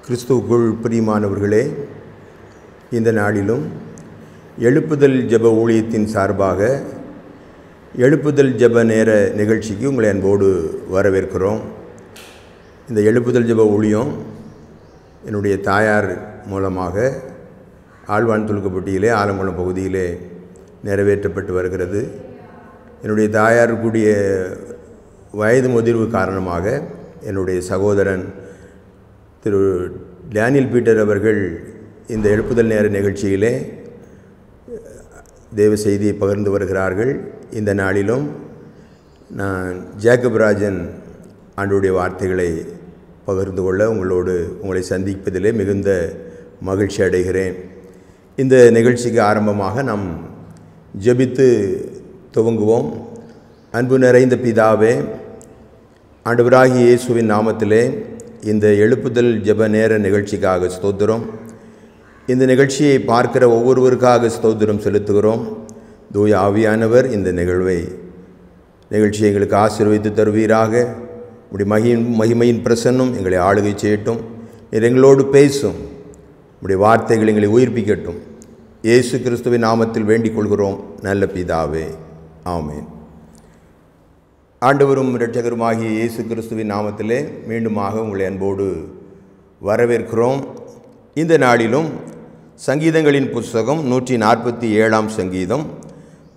கிறிஸ்துவுக்குள் பிரியமானவர்களே, இந்த நாளிலும் எழுப்புதல் ஜெப ஊழியத்தின் சார்பாக எழுப்புதல் ஜெப நேர நிகழ்ச்சிக்கு உங்களை அன்போடு வரவேற்கிறோம். இந்த எழுப்புதல் ஜெப ஊழியம் என்னுடைய தாயார் மூலமாக ஆழ்வான் துலுக்கப்பட்டியிலே ஆலங்குளம் பகுதியிலே நிறைவேற்றப்பட்டு வருகிறது. என்னுடைய தாயார் கூடிய வயது முதிர்வு காரணமாக என்னுடைய சகோதரன் திரு டேனியல் பீட்டர் அவர்கள் இந்த எழுப்புதல் நேர நிகழ்ச்சியிலே தேவ செய்தியை பகிர்ந்து வருகிறார்கள். இந்த நாளிலும் நான் ஜேக்கப் ராஜன் ஆண்டவருடைய வார்த்தைகளை பகிர்ந்து கொள்ள உங்களை சந்திப்பதிலே மிகுந்த மகிழ்ச்சி அடைகிறேன். இந்த நிகழ்ச்சிக்கு ஆரம்பமாக நாம் ஜெபித்து துவங்குவோம். அன்பு நிறைந்த பிதாவே, ஆண்டவராகிய இயேசுவின் நாமத்திலே இந்த எழுப்புதல் ஜெப நேர நிகழ்ச்சிக்காக ஸ்தோத்திரம். இந்த நிகழ்ச்சியை பார்க்கிற ஒவ்வொருவருக்காக ஸ்தோத்திரம் செலுத்துகிறோம். தூய ஆவியானவர் இந்த நிகழ்ச்சியை எங்களுக்கு ஆசீர்வதித்து தருவீராக. உம்முடைய மகிமையின் பிரசன்னம் எங்களை ஆளுகை செய்யட்டும். நீர் எங்களோடு பேசும். உம்முடைய வார்த்தைகள் எங்களை உயிர்ப்பிக்கட்டும். இயேசு கிறிஸ்துவின் நாமத்தில் வேண்டிக் கொள்கிறோம் நல்ல பிதாவே, ஆமென். ஆண்டவரும் இரட்சகருமாகிய இயேசு கிறிஸ்துவின் நாமத்திலே மீண்டுமாக உங்களை அன்போடு வரவேற்கிறோம். இந்த நாளிலும் சங்கீதங்களின் புஸ்தகம் 147ஆம் சங்கீதம்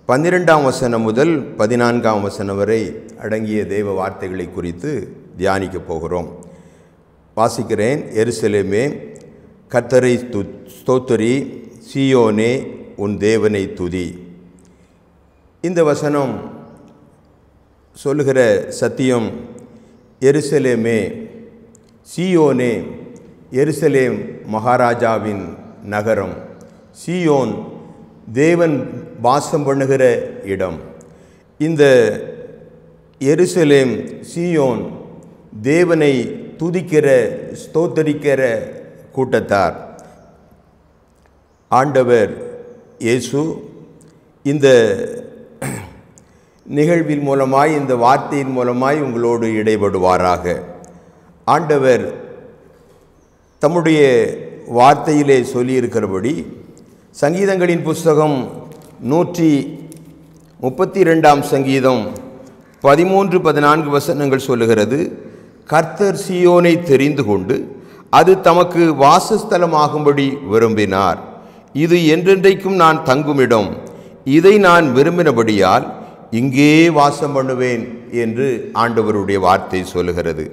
12ஆம் வசனம் முதல் 14ஆம் வசனம் வரை அடங்கிய தேவ வார்த்தைகளை குறித்து தியானிக்கப் போகிறோம். வாசிக்கிறேன். எருசலேமே, கர்த்தரை ஸ்தோத்திரி, சீயோனே, உன் தேவனை துதி. இந்த வசனம் சொல்லுகிற சத்தியம், எருசலேமே, சீயோனே, எருசலேம் மகாராஜாவின் நகரம், சீயோன் தேவன் வாசம் பண்ணுகிற இடம். இந்த எருசலேம், சீயோன் தேவனை துதிக்கிற ஸ்தோத்தரிக்கிற கூட்டத்தார். ஆண்டவர் இயேசு இந்த நிகழ்வின் மூலமாய், இந்த வார்த்தையின் மூலமாய் உங்களோடு இடைபடுவாராக. ஆண்டவர் தம்முடைய வார்த்தையிலே சொல்லியிருக்கிறபடி சங்கீதங்களின் புஸ்தகம் 132ஆம் சங்கீதம் 13-14 வசனங்கள் சொல்லுகிறது. கர்த்தர் சீயோனை தெரிந்து கொண்டு அது தமக்கு வாசஸ்தலமாகும்படி விரும்பினார். இது என்றென்றைக்கும் நான் தங்குமிடம். இதை நான் விரும்பினபடியால் இங்கே வாசம் பண்ணுவேன் என்று ஆண்டவருடைய வார்த்தை சொல்லுகிறது.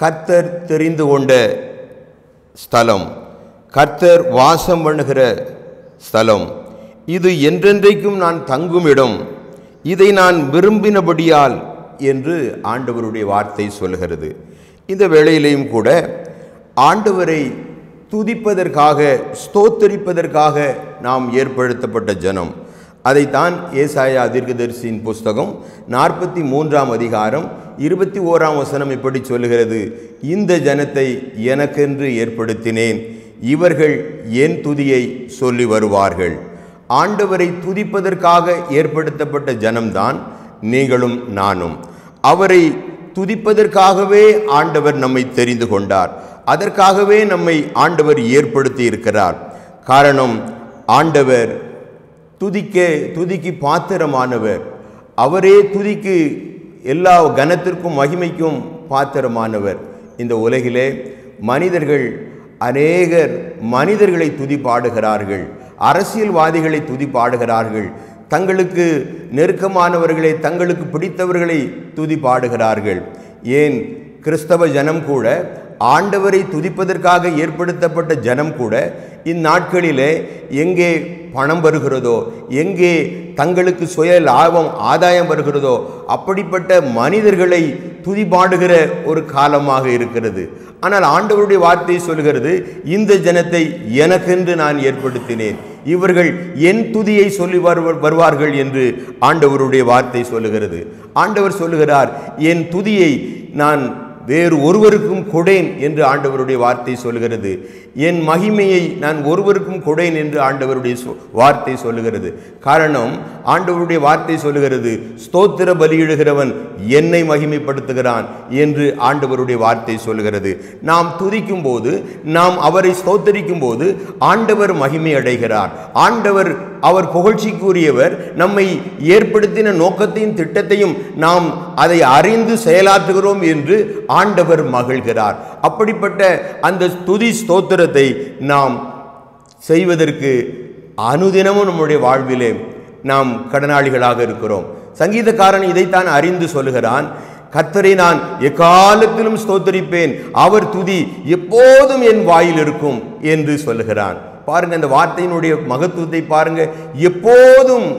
கர்த்தர் தெரிந்து கொண்ட ஸ்தலம், கர்த்தர் வாசம் பண்ணுகிற ஸ்தலம், இது என்றென்றைக்கும் நான் தங்கும் இடம், இதை நான் விரும்பினபடியால் என்று ஆண்டவருடைய வார்த்தை சொல்லுகிறது. இந்த வேளையிலையும் கூட ஆண்டவரை துதிப்பதற்காக, ஸ்தோத்தரிப்பதற்காக நாம் ஏற்படுத்தப்பட்ட ஜனம். அதைத்தான் ஏசாயா தீர்க்கதரிசியின் புஸ்தகம் 43ஆம் அதிகாரம் 21ஆம் வசனம் இப்படி சொல்லுகிறது. இந்த ஜனத்தை எனக்கென்று ஏற்படுத்தினேன், இவர்கள் என் துதியை சொல்லி வருவார்கள். ஆண்டவரை துதிப்பதற்காக ஏற்படுத்தப்பட்ட ஜனம்தான் நீங்களும் நானும். அவரை துதிப்பதற்காகவே ஆண்டவர் நம்மை தெரிந்து கொண்டார். அதற்காகவே நம்மை ஆண்டவர் ஏற்படுத்தி இருக்கிறார். காரணம், ஆண்டவர் துதிக்கு பாத்திரமானவர். அவரே துதிக்கு எல்லா கனத்திற்கும் மகிமைக்கும் பாத்திரமானவர். இந்த உலகிலே அநேகர் மனிதர்களை துதி பாடுகிறார்கள், அரசியல்வாதிகளை துதி பாடுகிறார்கள், தங்களுக்கு நெருக்கமானவர்களை, தங்களுக்கு பிடித்தவர்களை துதி பாடுகிறார்கள். ஏன் கிறிஸ்தவ ஜனம் கூட, ஆண்டவரை துதிப்பதற்காக ஏற்படுத்தப்பட்ட ஜனம் கூட இந்நாட்களிலே எங்கே பணம் வருகிறதோ, எங்கே தங்களுக்கு சுய லாபம் ஆதாயம் வருகிறதோ அப்படிப்பட்ட மனிதர்களை துதி பாடுகிற ஒரு காலமாக இருக்கிறது. ஆனால் ஆண்டவருடைய வார்த்தை சொல்கிறது, இந்த ஜனத்தை எனக்கென்று நான் ஏற்படுத்தினேன், இவர்கள் என் துதியை சொல்லி வருவார்கள் என்று ஆண்டவருடைய வார்த்தை சொல்லுகிறது. ஆண்டவர் சொல்லுகிறார், என் துதியை நான் வேறு ஒருவருக்கும் கொடேன் என்று ஆண்டவருடைய வார்த்தை சொல்கிறது. என் மகிமையை நான் ஒருவருக்கும் கொடேன் என்று ஆண்டவருடைய வார்த்தை சொல்லுகிறது. காரணம், ஆண்டவருடைய வார்த்தை சொல்லுகிறது, ஸ்தோத்திர பலியிடுகிறவன் என்னை மகிமைப்படுத்துகிறான் என்று ஆண்டவருடைய வார்த்தை சொல்லுகிறது. நாம் துதிக்கும் போது, நாம் அவரை ஸ்தோத்தரிக்கும் போது ஆண்டவர் மகிமை அடைகிறார். ஆண்டவர் அவர் புகழ்ச்சிக்குரியவர். நம்மை ஏற்படுத்தின நோக்கத்தையும் திட்டத்தையும் நாம் அதை அறிந்து செயலாற்றுகிறோம் என்று ஆண்டவர் மகிழ்கிறார். அப்படிப்பட்ட அந்த துதி ஸ்தோத்திரத்தை நாம் செய்வதற்கு அனுதினமும் நம்முடைய வாழ்விலே நாம் கடனாளிகளாக இருக்கிறோம். சங்கீதக்காரன் இதைத்தான் அறிந்து சொல்லுகிறான், கர்த்தரை நான் எக்காலத்திலும் ஸ்தோத்தரிப்பேன், அவர் துதி எப்போதும் என் வாயில் இருக்கும் என்று சொல்லுகிறான். பாருங்க, அந்த வார்த்தையினுடைய மகத்துவத்தை பாருங்க. எப்போதும்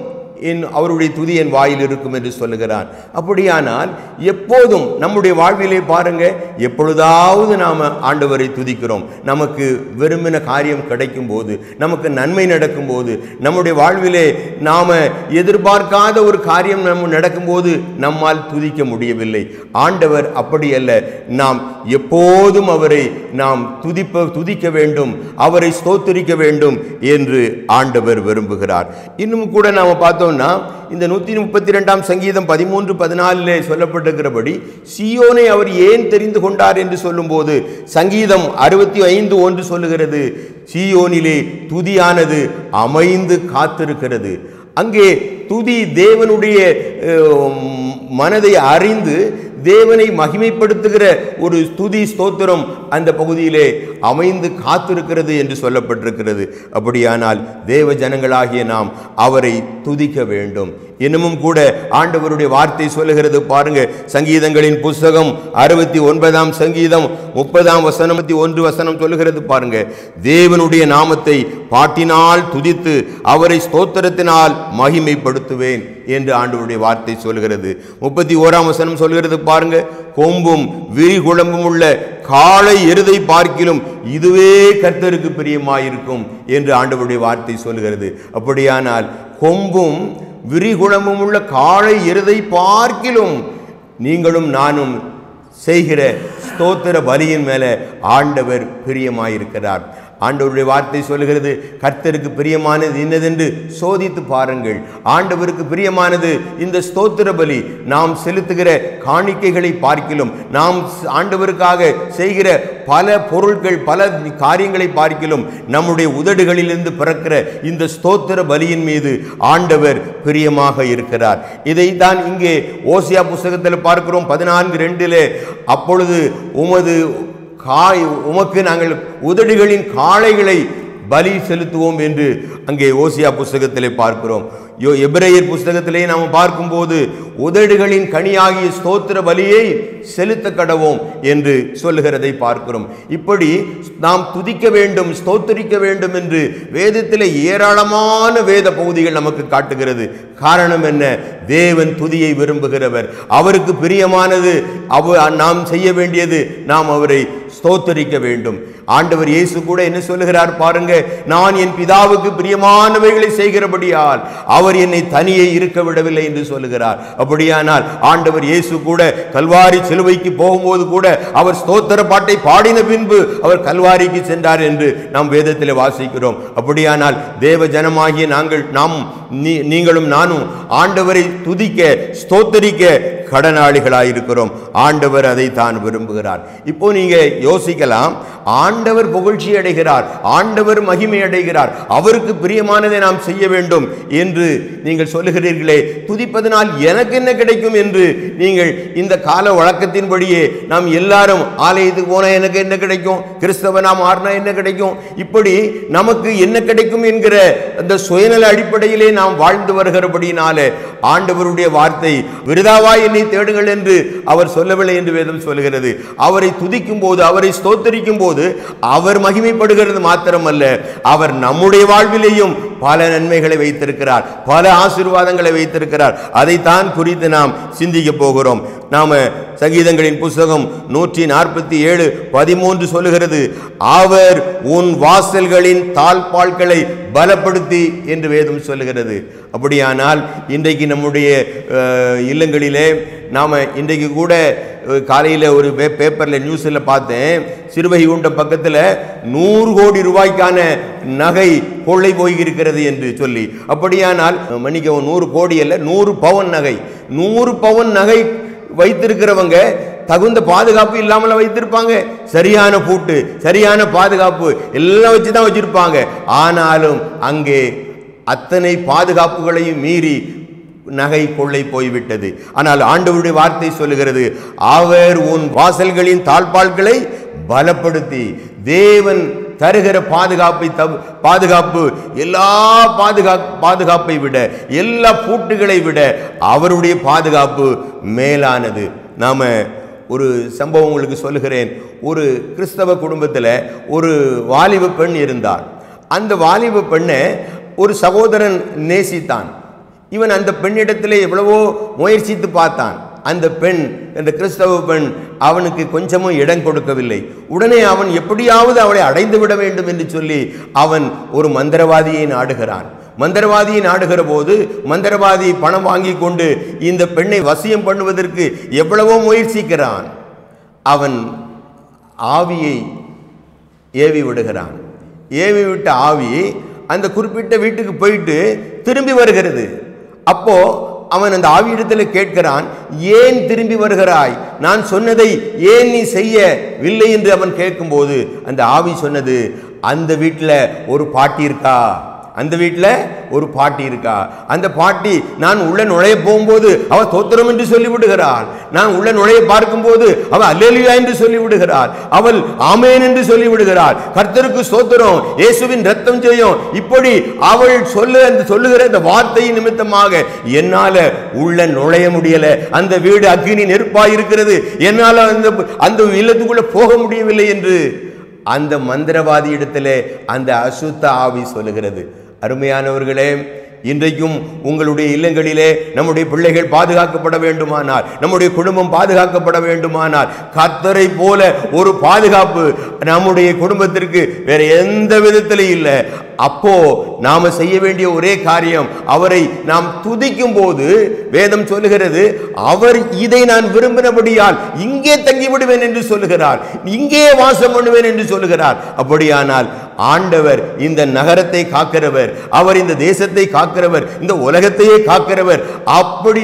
அவருடைய துதி என் வாயில் இருக்கும் என்று சொல்லுகிறான். அப்படியானால் எப்போதும் நம்முடைய வாழ்விலே பாருங்க, எப்பொழுதாவது நாம் ஆண்டவரை துதிக்கிறோம். நமக்கு விரும்பின காரியம் கிடைக்கும் போது, நமக்கு நன்மை நடக்கும் போது, நம்முடைய வாழ்விலே நாம் எதிர்பார்க்காத ஒரு காரியம் நம்ம நடக்கும்போது நம்மால் துதிக்க முடியவில்லை. ஆண்டவர் அப்படி அல்ல. நாம் எப்போதும் அவரை நாம் துதிக்க வேண்டும், அவரை ஸ்தோத்திரிக்க வேண்டும் என்று ஆண்டவர் விரும்புகிறார். இன்னும் கூட நாம் பார்த்தோம், இந்த 132ஆம் சங்கீதம் 13-14 சொல்லப்பட்டிருக்கிறபடி சீயோனை அவர் ஏன் தெரிந்து கொண்டார் என்று சொல்லும்போது சங்கீதம் 65:1 சொல்லுகிறது, சீயோனிலே துதியானது அமைந்து காத்திருக்கிறது. அங்கே துதி தேவனுடைய மனதை அறிந்து தேவனை மகிமைப்படுத்துகிற ஒரு துதி ஸ்தோத்திரம் அந்த பகுதியிலே அமைந்து காத்திருக்கிறது என்று சொல்லப்பட்டிருக்கிறது. அப்படியானால் தேவ ஜனங்களாகிய நாம் அவரை துதிக்க வேண்டும். இன்னமும் கூட ஆண்டவருடைய வார்த்தை சொல்லுகிறது பாருங்க, சங்கீதங்களின் புஸ்தகம் 69ஆம் சங்கீதம் 30ஆம் வசனம் 1 வசனம் சொல்லுகிறது பாருங்க, தேவனுடைய நாமத்தை பாட்டினால் துதித்து அவரை ஸ்தோத்திரத்தினால் மகிமைப்படுத்துவேன் என்று ஆண்டவருடைய வார்த்தை சொல்கிறது. 31ஆம் வசனம் சொல்கிறது பாருங்க, கொம்பும் விரிகுளம்பும் உள்ள காளை எருதை பார்க்கிலும் இதுவே கர்த்தருக்கு பிரியமாயிருக்கும் என்று ஆண்டவருடைய வார்த்தை சொல்கிறது. அப்படியானால் கொம்பும் விரிகுளம்பும் உள்ள காளை எருதை பார்க்கிலும் நீங்களும் நானும் செய்கிற ஸ்தோத்திர பலியின் மேல ஆண்டவர் பிரியமாயிருக்கிறார். ஆண்டவருடைய வார்த்தை சொல்லுகிறது, கர்த்தருக்கு பிரியமானது இன்னதென்று சோதித்து பாருங்கள். ஆண்டவருக்கு பிரியமானது இந்த ஸ்தோத்திர பலி. நாம் செலுத்துகிற காணிக்கைகளை பார்க்கிலும், நாம் ஆண்டவருக்காக செய்கிற பல பொருட்கள், பல காரியங்களை பார்க்கிலும் நம்முடைய உதடுகளிலிருந்து பிறக்கிற இந்த ஸ்தோத்திர பலியின் மீது ஆண்டவர் பிரியமாக இருக்கிறார். இதைத்தான் இங்கே ஓசியா புஸ்தகத்தில் பார்க்கிறோம் 14:2. அப்பொழுது உமக்கு நாங்கள் உதடுகளின் காளைகளை பலி செலுத்துவோம் என்று அங்கே ஓசியா புஸ்தகத்திலே பார்க்கிறோம். எபிரேயர் புஸ்தகத்திலே நாம் பார்க்கும்போது உதடுகளின் கனியாகிய ஸ்தோத்திர பலியை செலுத்த கடவோம் என்று சொல்லுகிறதை பார்க்கிறோம். இப்படி நாம் துதிக்க வேண்டும், ஸ்தோத்திரிக்க வேண்டும் என்று வேதத்திலே ஏராளமான வேத பகுதிகள் நமக்கு காட்டுகிறது. காரணம் என்ன? தேவன் துதியை விரும்புகிறவர். அவருக்கு பிரியமானது நாம் செய்ய வேண்டியது, நாம் அவரை ஸ்தோத்தரிக்க வேண்டும். ஆண்டவர் இயேசு கூட என்ன சொல்லுகிறார் பாருங்க, நான் என் பிதாவுக்கு பிரியமானவைகளை செய்கிறபடியால் அவர் என்னை தனியே இருக்க விடவில்லை என்று சொல்லுகிறார். அப்படியானால் ஆண்டவர் இயேசு கூட கல்வாரி சிலுவைக்கு போகும்போது கூட அவர் ஸ்தோத்திர பாட்டை பாடின பின்பு அவர் கல்வாரிக்கு சென்றார் என்று நாம் வேதத்தில் வாசிக்கிறோம். அப்படியானால் தேவ ஜனமாகிய நீங்களும் நானும் ஆண்டவரை துதிக்க ஸ்தோத்தரிக்க கடனாளிகளாயிருக்கிறோம். ஆண்டவர் அதை தான் விரும்புகிறார். இப்போ நீங்க யோசிக்கலாம், ஆண்டவர் புகழ்ச்சி அடைகிறார், ஆண்டவர் மகிமை அடைகிறார், அவருக்கு பிரியமானதை நாம் செய்ய வேண்டும் என்று நீங்கள் சொல்லுகிறீர்களே, துதிப்பதனால் எனக்கு என்ன கிடைக்கும் என்று நீங்கள் இந்த கால வழக்கத்தின்படியே நாம் எல்லாரும் ஆலயத்துக்கு போனா எனக்கு என்ன கிடைக்கும், கிறிஸ்தவனா மாறினா என்ன கிடைக்கும், இப்படி நமக்கு என்ன கிடைக்கும் என்கிற அந்த சுயநல அடிப்படையிலே நாம் வாழ்ந்து வருகிறபடினாலே ஆண்டவருடைய வார்த்தை விருதாவாய் என்னை தேடுங்கள் என்று அவர் சொல்லவில்லை என்று வேதம் சொல்கிறது. அவரை துதிக்கும் போது, அவரை ஸ்தோத்தரிக்கும் போது அவர் மகிமைப்படுகிறது மாத்திரமல்ல, அவர் நம்முடைய வாழ்விலேயும் பல நன்மைகளை வைத்திருக்கிறார், பல ஆசீர்வாதங்களை வைத்திருக்கிறார். அதைத்தான் குறித்து நாம் சிந்திக்க போகிறோம். நாம சங்கீதங்களின் புஸ்தகம் 147:13 சொல்லுகிறது, அவர் உன் வாசல்களின் தாழ்பாள்களை பலப்படுத்தி என்று வேதம் சொல்லுகிறது. அப்படியானால் இன்றைக்கு நம்முடைய இல்லங்களிலே நாம் இன்றைக்கு கூட காலையில் ஒரு பேப்பரில் நியூஸில் பார்த்தேன், சிறுவைகுண்டம் பக்கத்தில் 100 கோடி ரூபாய்க்கான நகை கொள்ளை போயிருக்கிறது என்று சொல்லி. அப்படியானால் மன்னிக்கவும், 100 கோடி அல்ல, 100 பவுன் நகை. 100 பவுன் நகை வைத்திருக்கிறவங்க தகுந்த பாதுகாப்பு இல்லாமல் வைத்திருப்பாங்க. சரியான பூட்டு, சரியான பாதுகாப்பு எல்லாம் வச்சு தான் வச்சிருப்பாங்க. ஆனாலும் அங்கே அத்தனை பாதுகாப்புகளையும் மீறி நகை கொள்ளை போய்விட்டது. ஆனால் ஆண்டவருடைய வார்த்தை சொல்லுகிறது, அவர் உன் வாசல்களின் தாழ்பாள்களை பலப்படுத்தி, தேவன் தருகிற பாதுகாப்பு எல்லா பாதுகாப்பை விட, எல்லா பூட்டுகளை விட அவருடைய பாதுகாப்பு மேலானது. நாம ஒரு சம்பவம் உங்களுக்கு சொல்லுகிறேன். ஒரு கிறிஸ்தவ குடும்பத்தில் ஒரு வாலிப பெண் இருந்தார். அந்த வாலிப பெண்ணை ஒரு சகோதரன் நேசித்தான். இவன் அந்த பெண்ணிடத்தில் எவ்வளவோ முயற்சித்து பார்த்தான். அந்த பெண், அந்த கிறிஸ்தவ பெண் அவனுக்கு கொஞ்சமும் இடம் கொடுக்கவில்லை. உடனே அவன் எப்படியாவது அவளை அடைந்து விட வேண்டும் என்று சொல்லி அவன் ஒரு மந்திரவாதியை நாடுகிறான். மந்திரவாதியை நாடுகிற போது மந்திரவாதி பணம் வாங்கி கொண்டு இந்த பெண்ணை வசியம் பண்ணுவதற்கு எவ்வளவோ முயற்சிக்கிறான். அவன் ஆவியை ஏவி விடுகிறான். ஏவி விட்ட ஆவி அந்த குறிப்பிட்ட வீட்டுக்கு போயிட்டு திரும்பி வருகிறது. அப்போ அவன் அந்த ஆவியிடத்தில் கேட்கிறான், ஏன் திரும்பி வருகிறாய்? நான் சொன்னதை ஏன் நீ செய்யவில்லை என்று அவன் கேட்கும்போது அந்த ஆவி சொன்னது, அந்த வீட்டில் ஒரு பாட்டி இருக்கா, அந்த வீட்டில் ஒரு பாட்டி இருக்கா. அந்த பாட்டி நான் உள்ள நுழைய போகும்போது அவ தோத்திரம் என்று சொல்லிவிடுகிறாள். நான் உள்ள நுழைய பார்க்கும்போது அவ அல்லேலூயா என்று சொல்லிவிடுகிறாள். அவள் ஆமேன் என்று சொல்லிவிடுகிறாள். கர்த்தருக்கு ஸ்தோத்திரம், இயேசுவின் ரத்தம் ஜெயம். இப்படி அவள் சொல்லுகிற அந்த வார்த்தையின் நிமித்தமாக என்னால உள்ள நுழைய முடியல. அந்த வீடு அக்கினி நெருப்பாய் இருக்கிறது, என்னால அந்த இல்லத்துக்குள்ள போக முடியவில்லை என்று அந்த மந்திரவாதி இடத்திலே அந்த அசுத்த ஆவி சொல்லுகிறது. அருமையானவர்களே, இன்றைக்கும் உங்களுடைய இல்லங்களிலே நம்முடைய பிள்ளைகள் பாதுகாக்கப்பட வேண்டுமானால், நம்முடைய குடும்பம் பாதுகாக்கப்பட வேண்டுமானால், கர்த்தரை போல ஒரு பாதுகாப்பு நம்முடைய குடும்பத்திற்கு வேற எந்த விதத்திலும் இல்லை. அப்போ நாம செய்ய வேண்டிய ஒரே காரியம், அவரை நாம் துதிக்கும் போது வேதம் சொல்லுகிறது, அவர் இதை நான் விரும்பினபடியால் இங்கே தங்கிவிடுவேன் என்று சொல்லுகிறார், இங்கே வாசம் பண்ணுவேன் என்று சொல்லுகிறார். அப்படியானால் ஆண்டவர் இந்த நகரத்தை காக்கிறவர், அவர் இந்த தேசத்தை காக்கிறவர், இந்த உலகத்தையே காக்கிறவர். அப்படி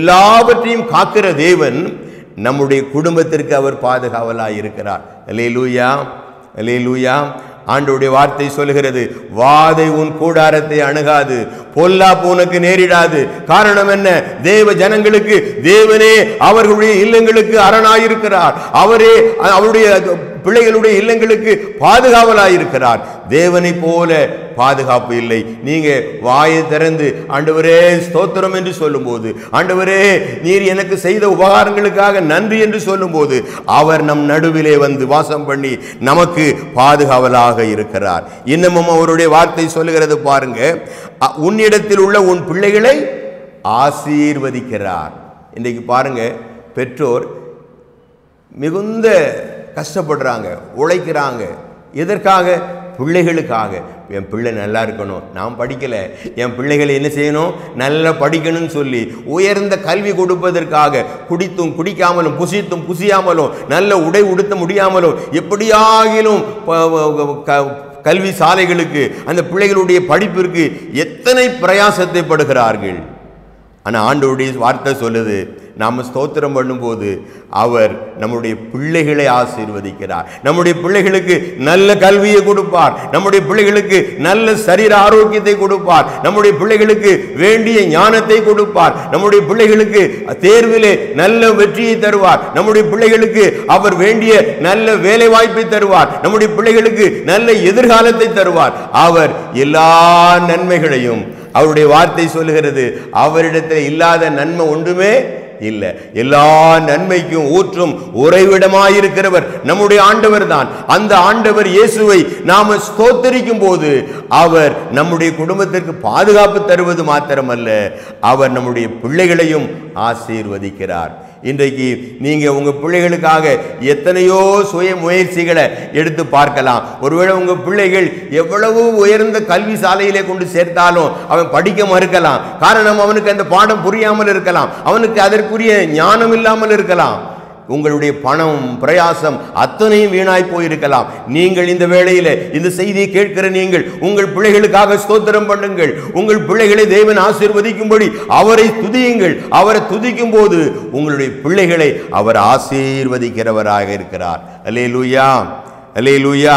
எல்லாவற்றையும் காக்கிற தேவன் நம்முடைய குடும்பத்திற்கு அவர் பாதுகாவலாய் இருக்கிறார். அல்லேலூயா, அல்லேலூயா. ஆண்டவருடைய வார்த்தை சொல்லுகிறது, வாதை உன் கூடாரத்தை அணுகாது, பொல்லாப்பு உனக்கு நேரிடாது. காரணம் என்ன? தேவ ஜனங்களுக்கு தேவனே அவர்களுடைய இல்லங்களுக்கு அரணாயிருக்கிறார். அவரே அவருடைய பிள்ளைகளுடைய இல்லங்களுக்கு பாதுகாவலாயிருக்கிறார். தேவனை போல பாதுகாப்பு இல்லை. நீங்க வாயை திறந்து ஆண்டவரே ஸ்தோத்திரம் என்று சொல்லும் போது, ஆண்டவரே நீர் எனக்கு செய்த உபகாரங்களுக்காக நன்றி என்று சொல்லும் போது, அவர் நம் நடுவிலே வந்து வாசம் பண்ணி நமக்கு பாதுகாவலாக இருக்கிறார். இன்னமும் அவருடைய வார்த்தை சொல்லுகிறது பாருங்க, உன்னிடத்தில் உள்ள உன் பிள்ளைகளை ஆசீர்வதிக்கிறார். இன்றைக்கு பாருங்க, பெற்றோர் மிகுந்த கஷ்டப்படுறாங்க, உழைக்கிறாங்க. எதற்காக? பிள்ளைகளுக்காக. என் பிள்ளை நல்லா இருக்கணும், நான் படிக்கலை, என் பிள்ளைகளை என்ன செய்யணும், நல்லா படிக்கணும்னு சொல்லி உயர்ந்த கல்வி கொடுப்பதற்காக குடித்தும் குடிக்காமலும் புசித்தும் புசியாமலும் நல்ல உடை உடுத்த முடியாமலும் எப்படியாகிலும் கல்வி சாலைகளுக்கு அந்த பிள்ளைகளுடைய படிப்பிற்கு எத்தனை பிரயாசத்தை படுகிறார்கள். ஆனால் ஆண்டவருடைய வார்த்தை சொல்லுது, நாம் ஸ்தோத்திரம் பண்ணும்போது அவர் நம்முடைய பிள்ளைகளை ஆசீர்வதிக்கிறார். நம்முடைய பிள்ளைகளுக்கு நல்ல கல்வியை கொடுப்பார், நம்முடைய பிள்ளைகளுக்கு நல்ல சரீர ஆரோக்கியத்தை கொடுப்பார், நம்முடைய பிள்ளைகளுக்கு வேண்டிய ஞானத்தை கொடுப்பார், நம்முடைய பிள்ளைகளுக்கு தேர்விலே நல்ல வெற்றியை தருவார், நம்முடைய பிள்ளைகளுக்கு அவர் வேண்டிய நல்ல வேலை வாய்ப்பை தருவார், நம்முடைய பிள்ளைகளுக்கு நல்ல எதிர்காலத்தை தருவார். அவர் எல்லா நன்மைகளையும், அவருடைய வார்த்தை சொல்லுகிறது, அவரிடத்தில் இல்லாத நன்மை ஒன்றுமே இல்லை. எல்லா நன்மைக்கும் ஊற்றும் உறைவிடமாயிருக்கிறவர் நம்முடைய ஆண்டவர் தான். அந்த ஆண்டவர் இயேசுவை நாம ஸ்தோத்தரிக்கும் போது அவர் நம்முடைய குடும்பத்திற்கு பாதுகாப்பு தருவது மாத்திரமல்ல, அவர் நம்முடைய பிள்ளைகளையும் ஆசீர்வதிக்கிறார். இன்றைக்கு நீங்க உங்க பிள்ளைகளுக்காக எத்தனையோ சுய முயற்சிகளை எடுத்து பார்க்கலாம். ஒருவேளை உங்க பிள்ளைகள் எவ்வளவு உயர்ந்த கல்வி சாலையிலே கொண்டு சேர்த்தாலும் அவன் படிக்க மறுக்கலாம். காரணம், அவனுக்கு அந்த பாடம் புரியாமல் இருக்கலாம், அவனுக்கு அதற்குரிய ஞானம் இல்லாமல் இருக்கலாம். உங்களுடைய பணம் பிரயாசம் அத்தனையும் வீணாய் போயிருக்கலாம். நீங்கள் இந்த வேளையில இந்த செய்தியை கேட்கிற நீங்கள் உங்கள் பிள்ளைகளுக்காக ஸ்தோத்திரம் பண்ணுங்கள். உங்கள் பிள்ளைகளை தேவன் ஆசீர்வதிக்கும்படி அவரை துதியுங்கள். அவரை துதிக்கும் போது உங்களுடைய பிள்ளைகளை அவர் ஆசீர்வதிக்கிறவராக இருக்கிறார். அல்லேலூயா, அல்லேலூயா.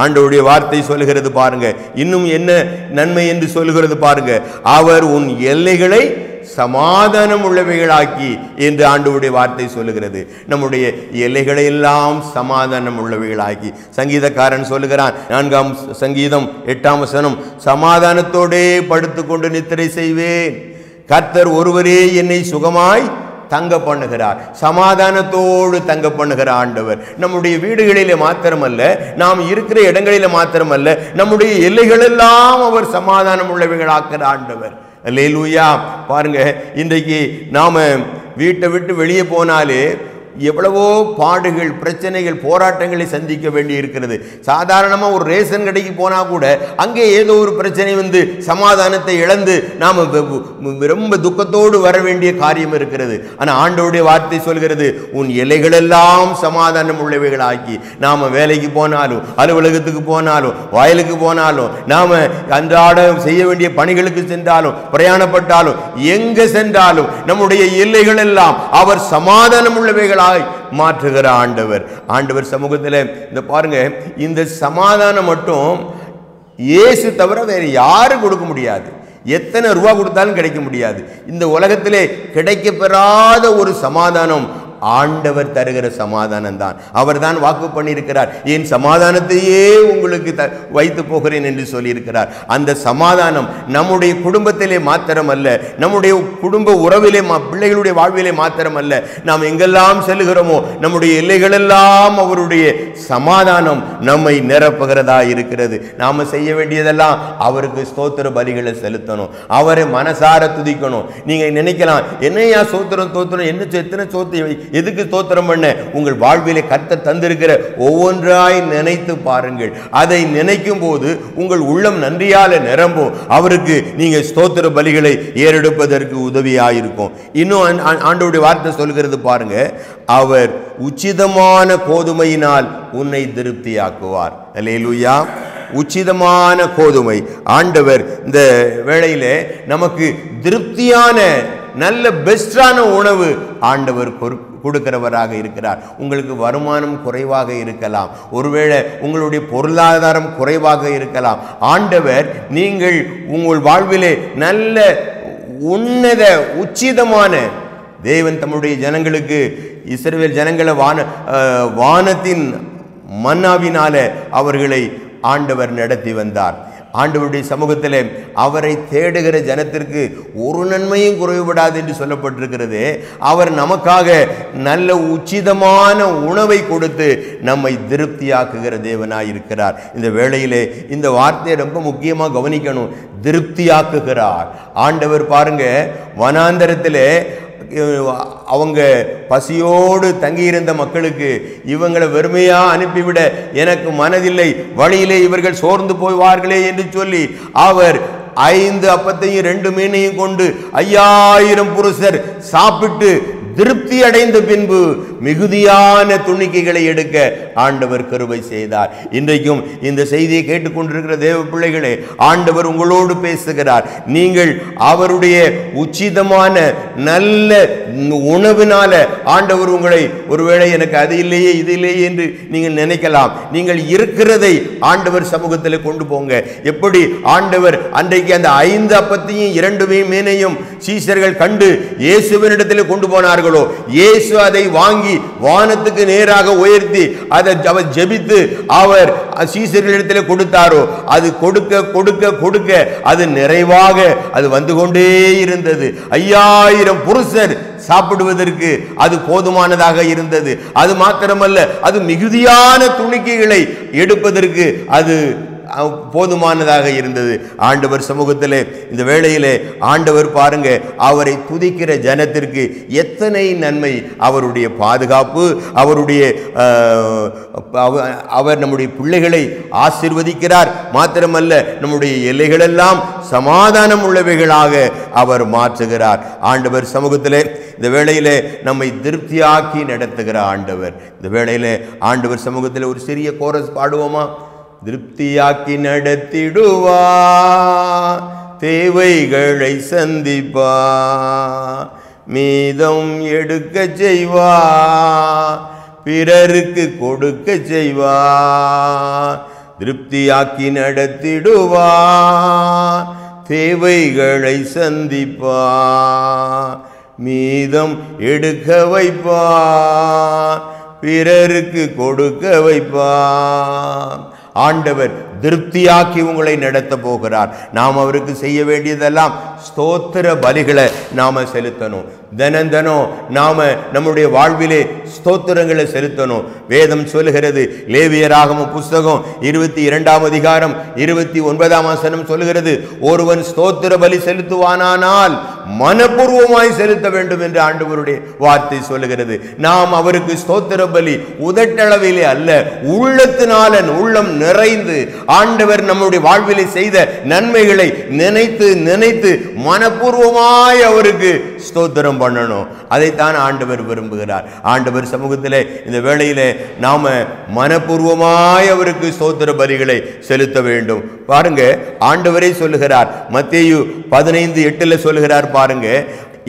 ஆண்டவருடைய வார்த்தை சொல்லுகிறது பாருங்க, இன்னும் என்ன நன்மை என்று சொல்லுகிறது பாருங்க. அவர் உன் எல்லைகளை சமாதானம் உள்ளவைகளாக்கி என்று ஆண்டவருடைய வார்த்தை சொல்லுகிறது. நம்முடைய எல்லைகளை எல்லாம் சமாதானம் உள்ளவைகளாக்கி. சங்கீதக்காரன் சொல்லுகிறான், 4ஆம் சங்கீதம் 8ஆம் வசனம், சமாதானத்தோடே படுத்துக்கொண்டு நித்திரை செய்வேன், கர்த்தர் ஒருவரே என்னை சுகமாய் தங்க பண்ணுகிறார். சமாதானத்தோடு தங்க பண்ணுகிற ஆண்டவர் நம்முடைய வீடுகளிலே மாத்திரமல்ல, நாம் இருக்கிற இடங்களிலே மாத்திரமல்ல, நம்முடைய எல்லைகளெல்லாம் அவர் சமாதானம் உள்ளவைகளாக்குற ஆண்டவர். அல்லேலூயா. பாருங்க, இன்றைக்கு நாம வீட்டை விட்டு வெளியே போனாலே எவ்வளவோ பாடுகள், பிரச்சனைகள், போராட்டங்களை சந்திக்க வேண்டி இருக்கிறது. சாதாரணமாக ஒரு ரேஷன் கடைக்கு போனால் கூட அங்கே ஏதோ ஒரு பிரச்சனை வந்து சமாதானத்தை இழந்து நாம் ரொம்ப துக்கத்தோடு வர வேண்டிய காரியம் இருக்கிறது. ஆனால் ஆண்டவருடைய வார்த்தை சொல்கிறது, உன் எல்லைகளெல்லாம் சமாதானம் உள்ளவைகளாக்கி. நாம் வேலைக்கு போனாலும், அலுவலகத்துக்கு போனாலும், வயலுக்கு போனாலும், நாம் அன்றாட செய்ய வேண்டிய பணிகளுக்கு சென்றாலும், பிரயாணப்பட்டாலும், எங்கே சென்றாலும் நம்முடைய எல்லைகள் எல்லாம் அவர் சமாதானம் உள்ளவைகளாக மாற்றுகிற ஆண்டவர். ஆண்டவர் சமூகத்தில் இந்த பாருங்க, இந்த சமாதானம் மட்டும் இயேசு தவிர வேற யாரும் கொடுக்க முடியாது. எத்தனை ரூபா கொடுத்தாலும் கிடைக்க முடியாது. இந்த உலகத்திலே கிடைக்க பெறாத ஒரு சமாதானம் ஆண்டவர் தருகிற சமாதானம் தான். அவர் தான் வாக்கு பண்ணியிருக்கிறார், என் சமாதானத்தையே உங்களுக்கு வைத்து போகிறேன் என்று சொல்லியிருக்கிறார். அந்த சமாதானம் நம்முடைய குடும்பத்திலே மாத்திரமல்ல, நம்முடைய குடும்ப உறவிலே, பிள்ளைகளுடைய வாழ்விலே மாத்திரமல்ல, நாம் எங்கெல்லாம் செல்லுகிறோமோ நம்முடைய எல்லைகளெல்லாம் அவருடைய சமாதானம் நம்மை நிரப்புகிறதா இருக்கிறது. நாம் செய்ய வேண்டியதெல்லாம் அவருக்கு ஸ்தோத்திர பலிகளை செலுத்தணும், அவரை மனசார துதிக்கணும். நீங்க நினைக்கலாம், என்னையா சோத்திரம் தோத்திரம், என்ன எத்தனை சோத்திரம், எதுக்கு ஸ்தோத்திரம் பண்ண? உங்கள் வாழ்விலே கர்த்தர் தந்திருக்கிற ஒவ்வொன்றாய் நினைத்து பாருங்கள். அதை நினைக்கும் போது உங்கள் உள்ளம் நன்றியால நிரம்பும். அவருக்கு நீங்க ஸ்தோத்திர பலிகளை ஏறெடுப்பதற்கு உதவியாயிருக்கும். இன்னும் ஆண்டவருடைய வார்த்தை சொல்கிறது பாருங்க, அவர் உச்சிதமான கோதுமையினால் உன்னை திருப்தியாக்குவார். அல்லேலூயா. உச்சிதமான கோதுமை. ஆண்டவர் இந்த வேளையிலே நமக்கு திருப்தியான நல்ல பெஸ்டான உணவு ஆண்டவர் கொடுக்கிறவராக இருக்கிறார். உங்களுக்கு வருமானம் குறைவாக இருக்கலாம், ஒருவேளை உங்களுடைய பொருளாதாரம் குறைவாக இருக்கலாம். ஆண்டவர் நீங்கள் உங்கள் வாழ்விலே நல்ல உன்னத உச்சிதமான தேவன் தம்முடைய ஜனங்களுக்கு, இஸ்ரவேல் ஜனங்களை வானத்தின் மன்னாவினால அவர்களை ஆண்டவர் நடத்தி வந்தார். ஆண்டவருடைய சமூகத்தில் அவரை தேடுகிற ஜனத்திற்கு ஒரு நன்மையும் குறைவுபடாது என்று சொல்லப்பட்டிருக்கிறது. அவர் நமக்காக நல்ல உச்சிதமான உணவை கொடுத்து நம்மை திருப்தியாக்குகிற தேவனாய் இருக்கிறார். இந்த வேளையிலே இந்த வார்த்தையை ரொம்ப முக்கியமாக கவனிக்கணும். திருப்தியாக்குகிறார் ஆண்டவர். பாருங்க, வனாந்தரத்திலே அவங்க பசியோடு தங்கியிருந்த மக்களுக்கு இவங்களை வெறுமையா அனுப்பிவிட எனக்கு மனதில்லை, வழியிலே இவர்கள் சோர்ந்து போய்வார்களே என்று சொல்லி அவர் 5 அப்பத்தையும் 2 மீனையும் கொண்டு 5000 புருஷர் சாப்பிட்டு திருப்தி அடைந்த பின்பு மிகுதியான துணிக்கைகளை எடுக்க ஆண்டவர் கிருபை செய்தார். இன்றைக்கும் இந்த செய்தியை கேட்டுக்கொண்டிருக்கிற தேவ பிள்ளைகளே, ஆண்டவர் உங்களோடு பேசுகிறார். நீங்கள் அவருடைய உச்சிதமான நல்ல உணவினால ஆண்டவர் உங்களை, ஒருவேளை எனக்கு அது இல்லையே இது இல்லையே என்று நீங்கள் நினைக்கலாம். நீங்கள் இருக்கிறதை ஆண்டவர் சமூகத்தில் கொண்டு போங்க. எப்படி ஆண்டவர் அன்றைக்கு அந்த 5 அப்பத்தையும் 2 மீனையும் சீஷர்கள் கண்டு இயேசுவினிடத்தில் கொண்டு போனார்கள், இயேசு அதை வாங்கி வானத்துக்கு நேராக உயர்த்தி அதை அவர் ஜெபித்து அவர் சீஷர்களிடத்தில் கொடுத்தாரோ, அது கொடுக்க கொடுக்க கொடுக்க அது நிறைவாக அது வந்து கொண்டே இருந்தது. 5000 புருஷர் சாப்பிடுவதற்கு அது போதுமானதாக இருந்தது. அது மாத்திரமல்ல, அது மிகுதியான துணிக்கைகளை எடுப்பதற்கு அது போதுமானதாக இருந்தது. ஆண்டவர் சமூகத்திலே இந்த வேளையிலே ஆண்டவர் பாருங்க, அவரை துதிக்கிற ஜனத்திற்கு எத்தனை நன்மை, அவருடைய பாதுகாப்பு, அவருடைய அவர் நம்முடைய பிள்ளைகளை ஆசீர்வதிக்கிறார். மாத்திரமல்ல, நம்முடைய எல்லைகளெல்லாம் சமாதானம் உள்ளவைகளாக அவர் மாற்றுகிறார். ஆண்டவர் சமூகத்திலே இந்த வேளையிலே நம்மை திருப்தியாக்கி நடத்துகிற ஆண்டவர். இந்த வேளையிலே ஆண்டவர் சமூகத்தில் ஒரு சிறிய கோரஸ் பாடுவோமா? திருப்தியாக்கி நடத்திடுவா, தேவைகளை சந்திப்பா, மீதம் எடுக்க செய்வா, பிறருக்கு கொடுக்க செய்வா, திருப்தியாக்கி நடத்திடுவா, தேவைகளை சந்திப்பா, மீதம் எடுக்க வைப்பா, பிறருக்கு கொடுக்க வைப்பா. ஆண்டவர் திருப்தியாக்கி உங்களை நடத்த போகிறார். நாம் அவருக்கு செய்ய வேண்டியதெல்லாம் ஸ்தோத்திர பலிகளை நாம செலுத்தணும். தினம் நாம நம்முடைய வாழ்விலே ஸ்தோத்திரங்களை செலுத்தணும். வேதம் சொல்லுகிறது, லேவியராகம புஸ்தகம் 22ஆம் அதிகாரம் 29ஆம் வசனம் சொல்லுகிறது, ஒருவன் ஸ்தோத்திர பலி செலுத்துவானானால் மனப்பூர்வமாய் செலுத்த வேண்டும் என்று ஆண்டவருடைய வார்த்தை சொல்லுகிறது. நாம் அவருக்கு ஸ்தோத்திர பலி உதட்டளவிலே அல்ல, உள்ளத்தினால உள்ளம் நிறைந்து ஆண்டவர் நம்முடைய வாழ்விலே செய்த நன்மைகளை நினைத்து நினைத்து மனப்பூர்வமாய் அவருக்கு ஸ்தோத்திரம் பண்ணணும். அதைத்தான் ஆண்டவர் விரும்புகிறார். ஆண்டவர் சமூகத்திலே இந்த வேளையிலே நாம மனப்பூர்வமாய் அவருக்கு ஸ்தோத்திர பலிகளை செலுத்த வேண்டும். பாருங்க, ஆண்டவரே சொல்லுகிறார், மத்தேயு 15:8 சொல்லுகிறார் பாருங்க,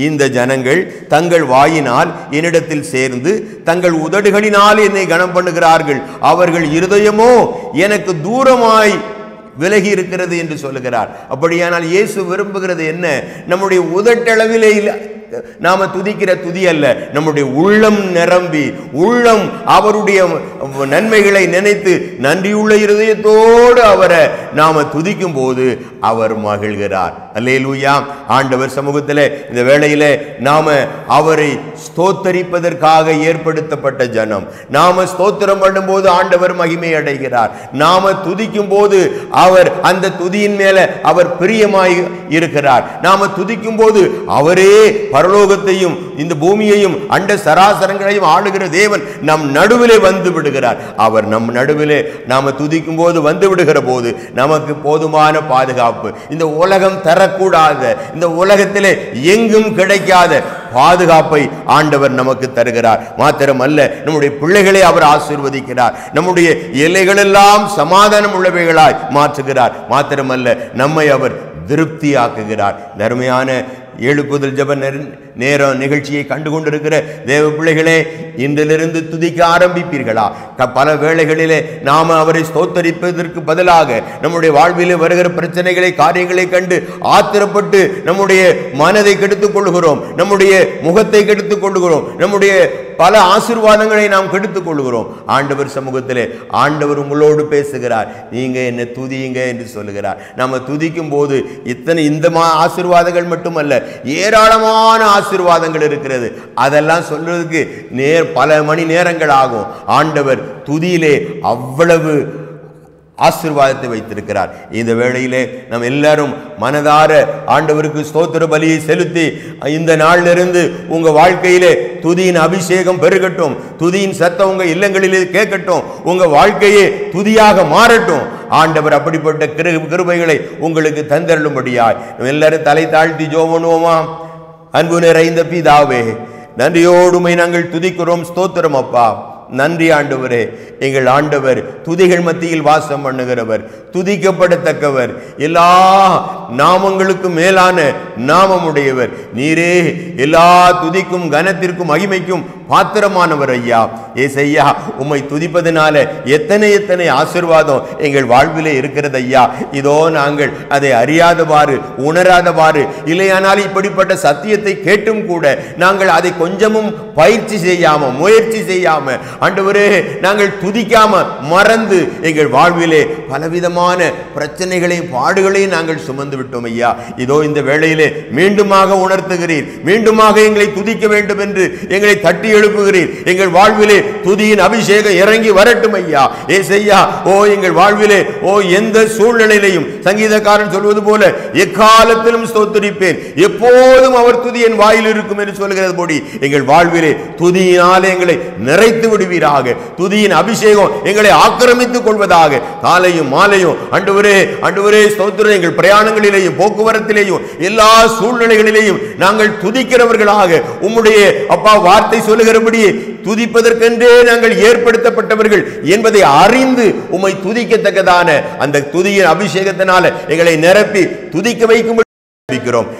இந்த ஜனங்கள் தங்கள் வாயினால் என்னிடத்தில் சேர்ந்து தங்கள் உதடுகளினால் என்னை கனம் பண்ணுகிறார்கள், அவர்கள் இருதயமோ எனக்கு தூரமாய் விலகி இருக்கிறது என்று சொல்லுகிறார். அப்படியானால் இயேசு விரும்புகிறது என்ன? நம்முடைய உதட்டளவிலே நாம துதிக்கிற துதி அல்ல, நம்முடைய உள்ளம் நிரம்பி உள்ளம் அவருடைய நன்மைகளை நினைத்து நன்றியுள்ள இருதயத்தோடு அவரை நாம துதிக்கும் போது அவர் மகிழ்கிறார். அல்லேலூயா. ஆண்டவர் சமூகத்திலே இந்த வேளையிலே நாம அவரை ஸ்தோத்தரிப்பதற்காக ஏற்படுத்தப்பட்ட ஜனம். நாம ஸ்தோத்திரம் பண்ணும்போது ஆண்டவர் மகிமை அடைகிறார். நாம துதிக்கும் போது அவர் அந்த துதியின் மேல அவர் பிரியமாய் இருக்கிறார். நாம துதிக்கும் போது அவரே பரலோகத்தையும் இந்த பூமியையும் அண்ட சராசரங்களையும் ஆளுகிற தேவன் நம் நடுவிலே வந்து விடுகிறார். அவர் நம் நடுவிலே நாம துதிக்கும் போது வந்து விடுகிற போது நமக்கு போதுமான பாதுகாப்பு, இந்த உலகம் தரக்கூடாத, இந்த உலகத்திலே எங்கும் கிடைக்காத பாதுகாப்பை ஆண்டவர் நமக்கு தருகிறார். மாத்திரமல்ல, நம்முடைய பிள்ளைகளை அவர் ஆசீர்வதிக்கிறார். நம்முடைய எல்லைகளெல்லாம் சமாதானம் உள்ளவைகளாய் மாற்றுகிறார். மாத்திரமல்ல, நம்மை அவர் திருப்தியாக்குகிறார். தர்மையான எழுப்புதல் ஜெப நேரம் நிகழ்ச்சியை கண்டு கொண்டிருக்கிற தேவ பிள்ளைகளே, இன்றிலிருந்து துதிக்க ஆரம்பிப்பீர்களா? பல வேளைகளிலே நாம அவரை ஸ்தோத்தரிப்பதற்கு பதிலாக நம்முடைய வாழ்விலே வருகிற பிரச்சனைகளை காரியங்களை கண்டு ஆத்திரப்பட்டு நம்முடைய மனதை கெடுத்துக் கொள்கிறோம், நம்முடைய முகத்தை கெடுத்துக் கொள்கிறோம், நம்முடைய பல ஆசீர்வாதங்களை நாம் கெடுத்துக் கொள்கிறோம். ஆண்டவர் சமூகத்திலே ஆண்டவர் உங்களோடு பேசுகிறார், நீங்க என்ன துதியுங்க என்று சொல்லுகிறார். நாம துதிக்கும் போது இந்த ஆசீர்வாதங்கள் மட்டுமல்ல, ஏராளமான ஆசீர்வாதங்கள் இருக்கிறது. அதெல்லாம் சொல்றதுக்கு பல மணி நேரங்கள் ஆகும். ஆண்டவர் துதியிலே அவ்வளவு ஆசீர்வாதத்தை வைத்திருக்கிறார். இந்த வேளையிலே நாம் எல்லாரும் மனதார ஆண்டவருக்கு ஸ்தோத்திர பலியை செலுத்தி இந்த நாளிலிருந்து உங்க வாழ்க்கையிலே துதியின் அபிஷேகம் பெருகட்டும், துதியின் சத்தம் உங்க இல்லங்களிலே கேட்கட்டும், உங்க வாழ்க்கையே துதியாக மாறட்டும். ஆண்டவர் அப்படிப்பட்ட கிருபைகளை உங்களுக்கு தந்தருளும்படியாய் எல்லாரும் தலை தாழ்த்தி ஜெபம் பண்ணுவோமா? அன்பு நிறைந்த பிதாவே, நன்றியோடுமை நாங்கள் துதிக்கிறோம், ஸ்தோத்திரம் அப்பா. நன்றி ஆண்டவரே. எங்கள் ஆண்டவர் துதிகள் மத்தியில் வாசம் பண்ணுகிறவர், துதிக்கப்படத்தக்கவர், எல்லா நாமங்களுக்கும் மேலான நாமமுடையவர் நீரே. எல்லா துதிக்கும் கனத்திற்கும் மகிமைக்கும் பாத்திரமானவர் ஐயா. ஏசையா, உம்மை துதிப்பதனால எத்தனை எத்தனை ஆசீர்வாதம் எங்கள் வாழ்விலே இருக்கிறது ஐயா. இதோ நாங்கள் அதை அறியாதவாறு உணராதவாறு இல்லையானால் இப்படிப்பட்ட சத்தியத்தை கேட்டும் கூட நாங்கள் அதை கொஞ்சமும் பயிற்சி செய்யாம முயற்சி செய்யாம ஆண்டவரே நாங்கள் துதிக்காம மறந்து எங்கள் வாழ்விலே பலவிதமான பிரச்சனைகளையும் பாடுகளையும் நாங்கள் சுமந்து விட்டோம் ஐயா. இதோ இந்த வேளையிலே மீண்டுமாக உணர்த்துகிறீர், மீண்டுமாக எங்களை துதிக்க வேண்டும் என்று எங்களை தட்டி எழுப்புகிறீர். எங்கள் வாழ்விலே துதியின் அபிஷேகம் இறங்கி வரட்டும் ஐயா. ஏசையா, ஓ எங்கள் வாழ்விலே ஓ எந்த சூழ்நிலையிலையும் சங்கீதக்காரன் சொல்வது போல எக்காலத்திலும் ஸ்தோத்திரிப்பேன், எப்போதும் அவர் துதி என் வாயில் இருக்கும் என்று சொல்கிறது போடி எங்கள் வாழ்விலே துதியினாலே எங்களை நிறைத்து விடுவீர் விடுவீராக. துதியின் அபிஷேகம் எங்களை ஆக்கிரமித்துக் கொள்வதாக. காலையும் மாலையும் ஆண்டவரே ஸ்தோத்திரம், எங்கள் பிரயாணங்களிலேயும் போக்குவரத்திலேயும் எல்லா சூழ்நிலைகளிலேயும் நாங்கள் துதிக்கிறவர்களாக, உம்முடைய அப்பா வார்த்தை சொல்லுகிறபடி துதிப்பதற்கென்றே நாங்கள் ஏற்படுத்தப்பட்டவர்கள் என்பதை அறிந்து உம்மை துதிக்கத்தக்கதான அந்த துதியின் அபிஷேகத்தினால எங்களை நிரப்பி துதிக்க வைக்கும்.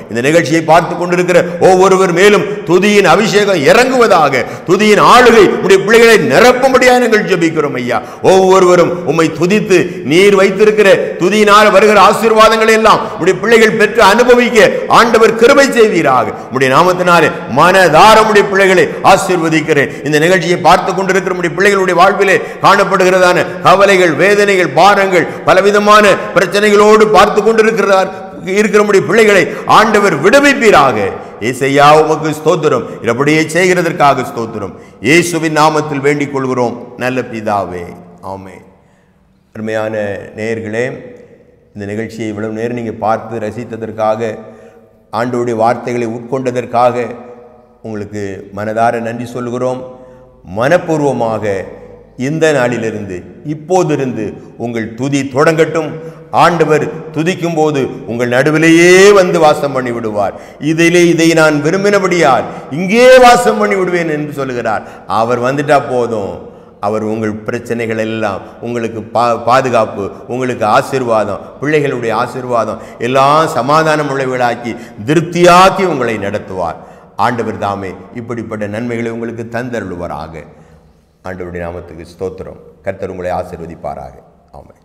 இந்த நிகழ்ச்சியை பார்த்து கொண்டிருக்கிற ஒவ்வொருவர் மேலும் துதியின் அபிஷேகம் இறங்குவதாக, துதியின் ஆளுகை உடைய பிள்ளைகளை நிரப்பும்படியாக நாங்கள் ஜெபிக்கிறோம் ஐயா. ஒவ்வொருவரும் உம்மை துதித்து நீர் வைத்திருக்கிற துதியினால் வருகிற ஆசீர்வாதங்களை எல்லாம் உடைய பிள்ளைகள் பெற்று அனுபவிக்க ஆண்டவர் கிருபை செய்வீராக. உடைய நாமத்தினாலே மனதார உடைய பிள்ளைகளை ஆசீர்வதிக்கிறேன். இந்த நிகழ்ச்சியை பார்த்து கொண்டிருக்கிற உடைய பிள்ளைகளுடைய வாழ்விலே காணப்படுகிறதான கவலைகள், வேதனைகள், பாரங்கள், பலவிதமான பிரச்சனைகளோடு பார்த்து கொண்டிருக்கிறார் இருக்கிற பிள்ளைகளை ஆண்டவர் விடுவிப்பீராக. ஏசையா உமக்கு ஸ்தோத்திரம். அப்படியே செய்கிறதற்காக ஸ்தோத்திரம். இயேசுவின் நாமத்தில் வேண்டிக் கொள்கிறோம் நல்ல பிதாவே, ஆமென். அருமையான நேயர்களே, இந்த நிகழ்ச்சியை இவ்வளவு நேரம் நீங்கள் பார்த்து ரசித்ததற்காக, ஆண்டவருடைய வார்த்தைகளை உட்கொண்டதற்காக உங்களுக்கு மனதார நன்றி சொல்கிறோம். மனப்பூர்வமாக இந்த நாளிலிருந்து இப்போதிருந்து உங்கள் துதி தொடங்கட்டும். ஆண்டவர் துதிக்கும் போது உங்கள் நடுவிலேயே வந்து வாசம் பண்ணி விடுவார். இதை நான் விரும்பினபடியால் இங்கே வாசம் பண்ணி விடுவேன் என்று சொல்லுகிறார். அவர் வந்துட்டா போதும். அவர் உங்கள் பிரச்சனைகள் எல்லாம், உங்களுக்கு பாதுகாப்பு, உங்களுக்கு ஆசீர்வாதம், பிள்ளைகளுடைய ஆசீர்வாதம் எல்லாம் சமாதானம் உள்ளவர்களாக்கி திருப்தியாக்கி உங்களை நடத்துவார். ஆண்டவர் தாமே இப்படிப்பட்ட நன்மைகளை உங்களுக்கு தந்தருள்வாராக. ஆண்டவருடைய நாமத்துக்கு ஸ்தோத்திரம். கர்த்தர் உங்களை ஆசீர்வதிப்பாராக. ஆமென்.